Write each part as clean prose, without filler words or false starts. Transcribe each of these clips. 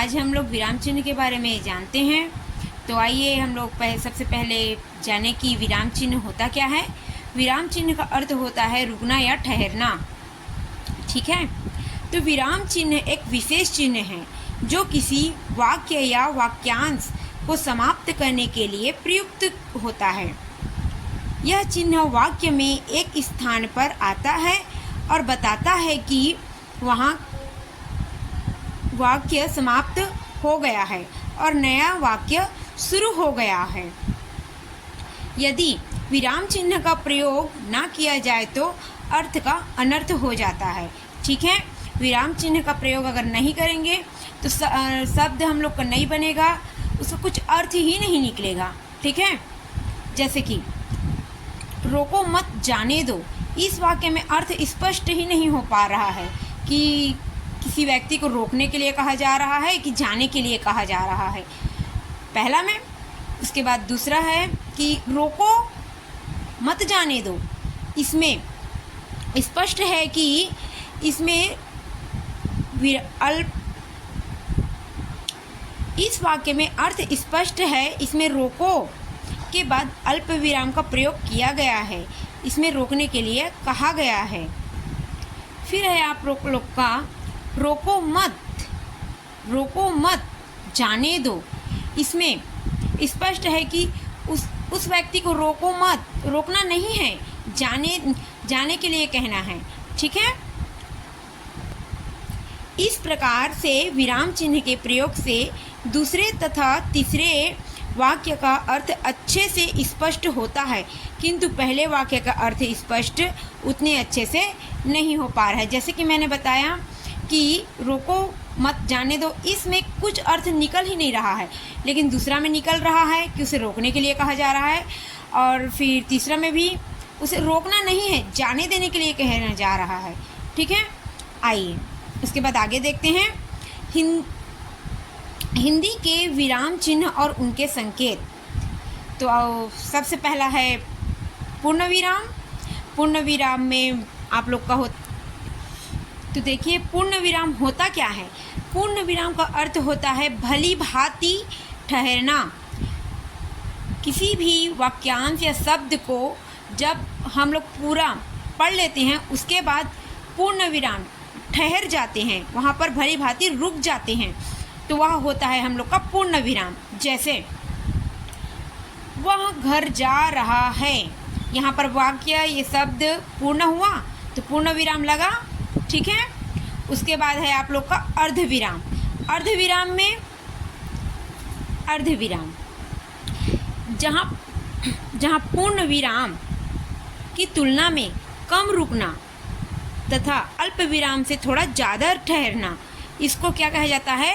आज हम लोग विराम चिन्ह के बारे में जानते हैं। तो आइए हम लोग सबसे पहले जाने कि विराम चिन्ह होता क्या है। विराम चिन्ह का अर्थ होता है रुकना या ठहरना। ठीक है, तो विराम चिन्ह एक विशेष चिन्ह है जो किसी वाक्य या वाक्यांश को समाप्त करने के लिए प्रयुक्त होता है। यह चिन्ह वाक्य में एक स्थान पर आता है और बताता है कि वहाँ वाक्य समाप्त हो गया है और नया वाक्य शुरू हो गया है। यदि विराम चिन्ह का प्रयोग ना किया जाए तो अर्थ का अनर्थ हो जाता है। ठीक है, विराम चिन्ह का प्रयोग अगर नहीं करेंगे तो शब्द हम लोग का नहीं बनेगा, उसका कुछ अर्थ ही नहीं निकलेगा। ठीक है, जैसे कि रोको मत जाने दो, इस वाक्य में अर्थ स्पष्ट ही नहीं हो पा रहा है कि किसी व्यक्ति को रोकने के लिए कहा जा रहा है कि जाने के लिए कहा जा रहा है, पहला में। उसके बाद दूसरा है कि रोको मत जाने दो, इसमें स्पष्ट है कि इसमें इस वाक्य में अर्थ स्पष्ट है, इसमें रोको के बाद अल्प विराम का प्रयोग किया गया है, इसमें रोकने के लिए कहा गया है। फिर है आप लोग का रोको मत जाने दो, इसमें स्पष्ट है कि उस व्यक्ति को रोको मत, रोकना नहीं है, जाने के लिए कहना है। ठीक है, इस प्रकार से विराम चिन्ह के प्रयोग से दूसरे तथा तीसरे वाक्य का अर्थ अच्छे से स्पष्ट होता है, किंतु पहले वाक्य का अर्थ स्पष्ट उतने अच्छे से नहीं हो पा रहा है। जैसे कि मैंने बताया कि रोको मत जाने दो, इसमें कुछ अर्थ निकल ही नहीं रहा है, लेकिन दूसरा में निकल रहा है कि उसे रोकने के लिए कहा जा रहा है, और फिर तीसरा में भी उसे रोकना नहीं है, जाने देने के लिए कहना जा रहा है। ठीक है, आइए उसके बाद आगे देखते हैं हिंदी के विराम चिन्ह और उनके संकेत। तो सबसे पहला है पूर्ण विराम। पूर्ण विराम में आप लोग का तो देखिए पूर्ण विराम होता क्या है। पूर्ण विराम का अर्थ होता है भली भांति ठहरना। किसी भी वाक्यांश या शब्द को जब हम लोग पूरा पढ़ लेते हैं उसके बाद पूर्ण विराम ठहर जाते हैं, वहाँ पर भली भांति रुक जाते हैं, तो वह होता है हम लोग का पूर्ण विराम। जैसे वह घर जा रहा है, यहाँ पर वाक्य ये शब्द पूर्ण हुआ तो पूर्ण विराम लगा। ठीक है, उसके बाद है आप लोग का अर्धविराम। अर्धविराम में अर्धविराम जहाँ पूर्ण विराम की तुलना में कम रुकना तथा अल्प विराम से थोड़ा ज़्यादा ठहरना, इसको क्या कहा जाता है,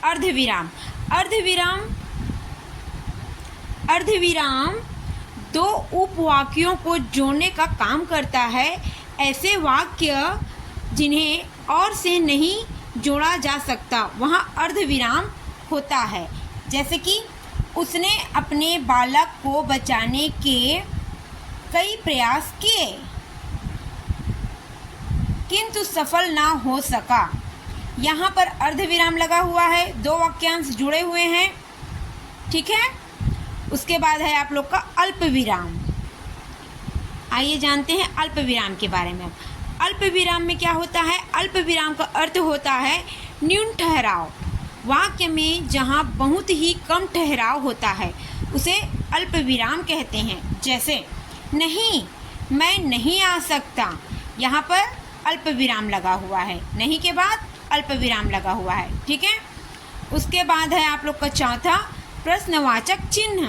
अर्धविराम। अर्धविराम दो उपवाक्यों को जोड़ने का काम करता है। ऐसे वाक्य जिन्हें और से नहीं जोड़ा जा सकता वहाँ अर्धविराम होता है। जैसे कि उसने अपने बालक को बचाने के कई प्रयास किए किंतु सफल ना हो सका, यहाँ पर अर्धविराम लगा हुआ है, दो वाक्यांश जुड़े हुए हैं। ठीक है, उसके बाद है आप लोग का अल्प विराम। आइए जानते हैं अल्प विराम के बारे में। अल्प विराम में क्या होता है, अल्प विराम का अर्थ होता है न्यून ठहराव। वाक्य में जहाँ बहुत ही कम ठहराव होता है उसे अल्प विराम कहते हैं। जैसे नहीं, मैं नहीं आ सकता, यहाँ पर अल्प विराम लगा हुआ है, नहीं के बाद अल्प विराम लगा हुआ है। ठीक है, उसके बाद है आप लोग का चौथा प्रश्नवाचक चिन्ह।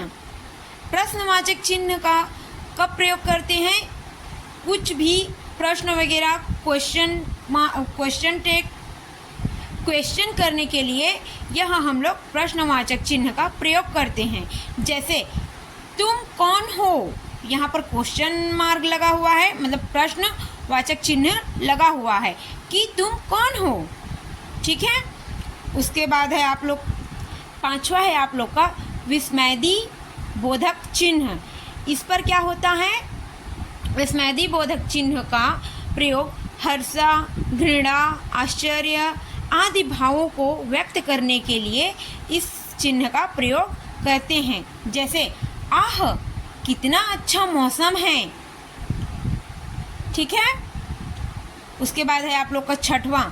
प्रश्नवाचक चिन्ह का कब प्रयोग करते हैं, कुछ भी प्रश्न वगैरह क्वेश्चन करने के लिए यह हम लोग प्रश्नवाचक चिन्ह का प्रयोग करते हैं। जैसे तुम कौन हो, यहाँ पर क्वेश्चन मार्क लगा हुआ है, मतलब प्रश्नवाचक चिन्ह लगा हुआ है कि तुम कौन हो। ठीक है, उसके बाद है आप लोग पांचवा है आप लोग का विस्मयदी बोधक चिन्ह। इस पर क्या होता है, विस्मयदी बोधक चिन्ह का प्रयोग हर्ष, घृणा, आश्चर्य आदि भावों को व्यक्त करने के लिए इस चिन्ह का प्रयोग करते हैं। जैसे आह कितना अच्छा मौसम है। ठीक है। उसके बाद है आप लोग का छठवां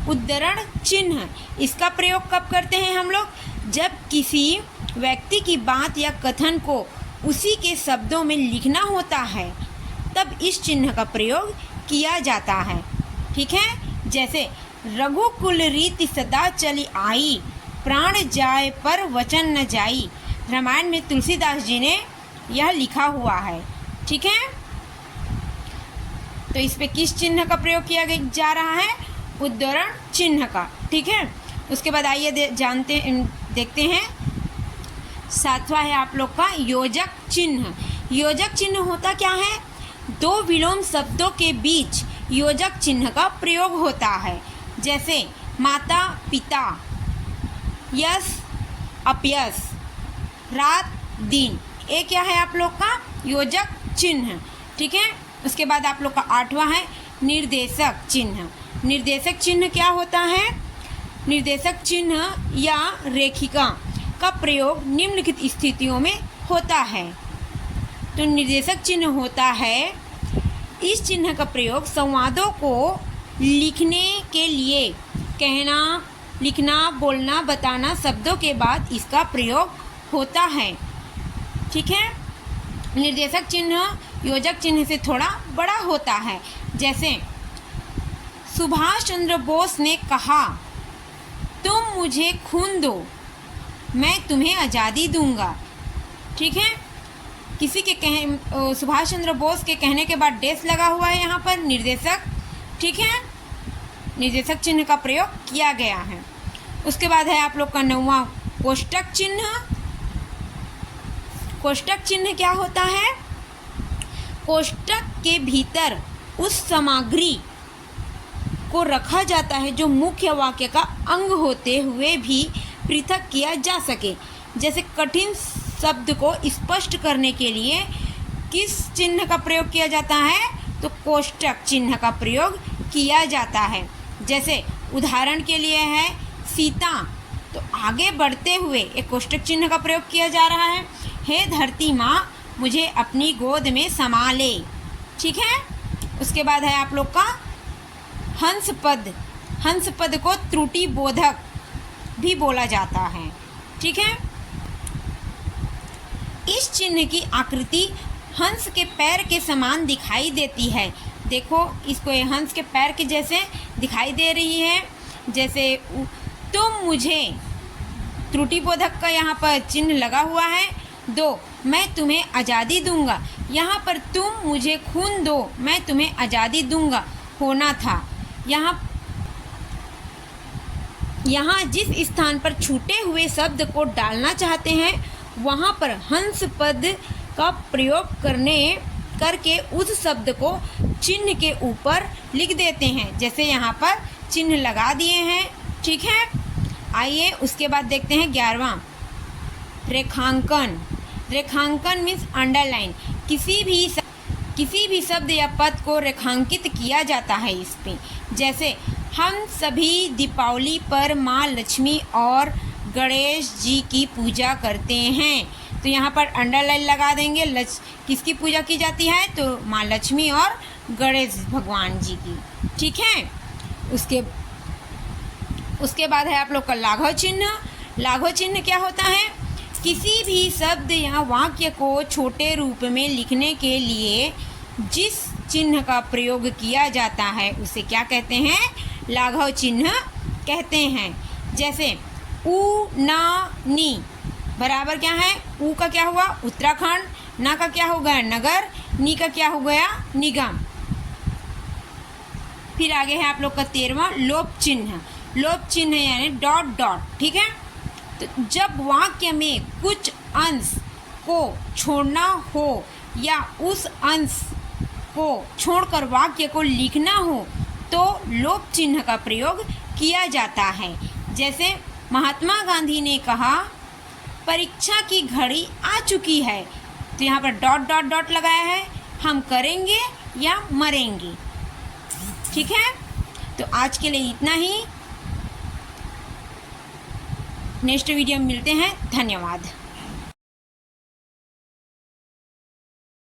उद्धरण चिन्ह। इसका प्रयोग कब करते हैं हम लोग? जब किसी व्यक्ति की बात या कथन को उसी के शब्दों में लिखना होता है, तब इस चिन्ह का प्रयोग किया जाता है। ठीक है। जैसे रघुकुल रीति सदा चली आई, प्राण जाए पर वचन न जाई। रामायण में तुलसीदास जी ने यह लिखा हुआ है। ठीक है। तो इस पे किस चिन्ह का प्रयोग किया जा रहा है? उद्धरण चिन्ह का। ठीक है। उसके बाद आइए देखते हैं सातवां है आप लोग का योजक चिन्ह। योजक चिन्ह होता क्या है? दो विलोम शब्दों के बीच योजक चिन्ह का प्रयोग होता है। जैसे माता पिता, यश अपयश, रात दिन। ये क्या है आप लोग का? योजक चिन्ह। ठीक है। उसके बाद आप लोग का आठवां है निर्देशक चिन्ह। निर्देशक चिन्ह क्या होता है? निर्देशक चिन्ह या रेखिका का प्रयोग निम्नलिखित स्थितियों में होता है। तो निर्देशक चिन्ह होता है, इस चिन्ह का प्रयोग संवादों को लिखने के लिए कहना, लिखना, बोलना, बताना शब्दों के बाद इसका प्रयोग होता है। ठीक है। निर्देशक चिन्ह योजक चिन्ह से थोड़ा बड़ा होता है। जैसे सुभाष चंद्र बोस ने कहा, तुम मुझे खून दो, मैं तुम्हें आज़ादी दूंगा। ठीक है। किसी के सुभाष चंद्र बोस के कहने के बाद डेस लगा हुआ है यहाँ पर निर्देशक। ठीक है। निर्देशक चिन्ह का प्रयोग किया गया है। उसके बाद है आप लोग का नौवां कोष्टक चिन्ह। कोष्टक चिन्ह क्या होता है? कोष्टक के भीतर उस सामग्री को रखा जाता है जो मुख्य वाक्य का अंग होते हुए भी पृथक किया जा सके। जैसे कठिन शब्द को स्पष्ट करने के लिए किस चिन्ह का प्रयोग किया जाता है? तो कोष्टक चिन्ह का प्रयोग किया जाता है। जैसे उदाहरण के लिए है सीता, तो आगे बढ़ते हुए एक कोष्टक चिन्ह का प्रयोग किया जा रहा है। हे धरती माँ, मुझे अपनी गोद में समा ले। ठीक है। उसके बाद है आप लोग का हंस पद। हंस पद को त्रुटि बोधक भी बोला जाता है। ठीक है। इस चिन्ह की आकृति हंस के पैर के समान दिखाई देती है। देखो, इसको ये हंस के पैर के जैसे दिखाई दे रही है। जैसे तुम मुझे, त्रुटि बोधक का यहाँ पर चिन्ह लगा हुआ है। दो, मैं तुम्हें आज़ादी दूंगा। यहाँ पर तुम मुझे खून दो, मैं तुम्हें आज़ादी दूंगा होना था। यहाँ जिस स्थान पर छूटे हुए शब्द को डालना चाहते हैं, वहाँ पर हंस पद का प्रयोग करके उस शब्द को चिन्ह के ऊपर लिख देते हैं। जैसे यहाँ पर चिन्ह लगा दिए हैं। ठीक है। आइए उसके बाद देखते हैं 11वां रेखांकन। रेखांकन मीन्स अंडरलाइन। किसी भी शब्द या पद को रेखांकित किया जाता है इस पे। जैसे हम सभी दीपावली पर माँ लक्ष्मी और गणेश जी की पूजा करते हैं। तो यहाँ पर अंडरलाइन लगा देंगे। किसकी पूजा की जाती है? तो माँ लक्ष्मी और गणेश भगवान जी की। ठीक है। उसके बाद है आप लोग का लाघव चिन्ह। लाघव चिन्ह क्या होता है? किसी भी शब्द या वाक्य को छोटे रूप में लिखने के लिए जिस चिन्ह का प्रयोग किया जाता है उसे क्या कहते हैं? लाघव चिन्ह कहते हैं। जैसे उ ना नी बराबर क्या है? उ का क्या हुआ? उत्तराखंड। ना का क्या हो गया? नगर। नी का क्या हो गया? निगम। फिर आगे है आप लोग का 13वां लोप चिन्ह। लोप चिन्ह यानी डॉट डॉट। ठीक है। तो जब वाक्य में कुछ अंश को छोड़ना हो या उस अंश को छोड़कर वाक्य को लिखना हो तो लोप चिन्ह का प्रयोग किया जाता है। जैसे महात्मा गांधी ने कहा, परीक्षा की घड़ी आ चुकी है। तो यहाँ पर डॉट डॉट डॉट लगाया है। हम करेंगे या मरेंगे। ठीक है। तो आज के लिए इतना ही। नेक्स्ट वीडियो में मिलते हैं। धन्यवाद।